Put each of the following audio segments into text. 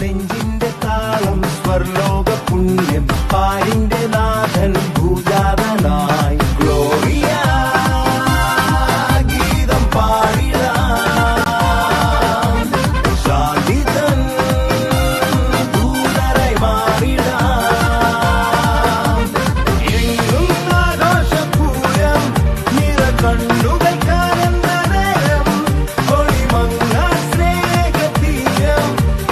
നെഞ്ചിന്റെ താളം സ്വർലോക പുണ്യം പാരിന്റെ നാഥൻ ഭൂജാതനായി ഗ്ലോറിയ ഗീതം പാടിടാം ശാന്തിതൻ ദൂതരായി മാറിടാം എങ്ങും ആഘോഷപൂരം നിറ കണ്ണുകൾ കാണുന്ന നേരം ഒളിമങ്ങ സ്നേഹതീരം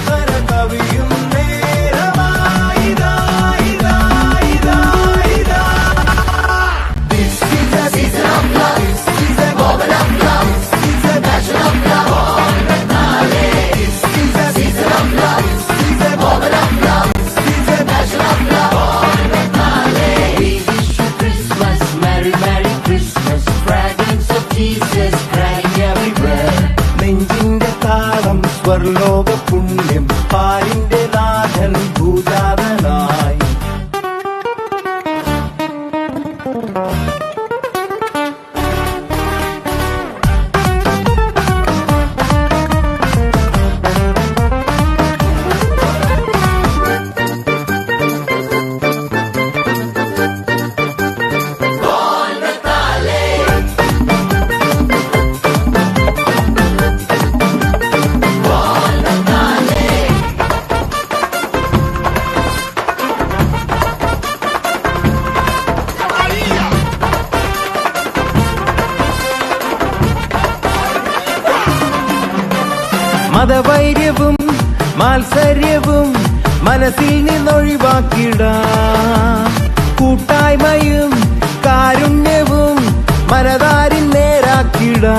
കരകവിയും നേരമായിതാ ഇതാ ഇതാ ഇതാ. This is a season of love. This is a moment of love. This is a passion of love. This is a season of love. This is a moment of love. This is a passion of love. We wish you Christmas, Merry Merry Christmas. Fragrance of Jesus crying everywhere. നെഞ്ചിന്റെ താളം സ്വർലോക പുണ്യം പാരിന്റെ നാഥൻ ഭൂജാതനായി മതവൈര്യവും മാത്സര്യവും മനസ്സിൽ നിന്നൊഴിവാക്കിടാം കൂട്ടായ്മയും കാരുണ്യവും മനതാരിൽ നേരാക്കിടാം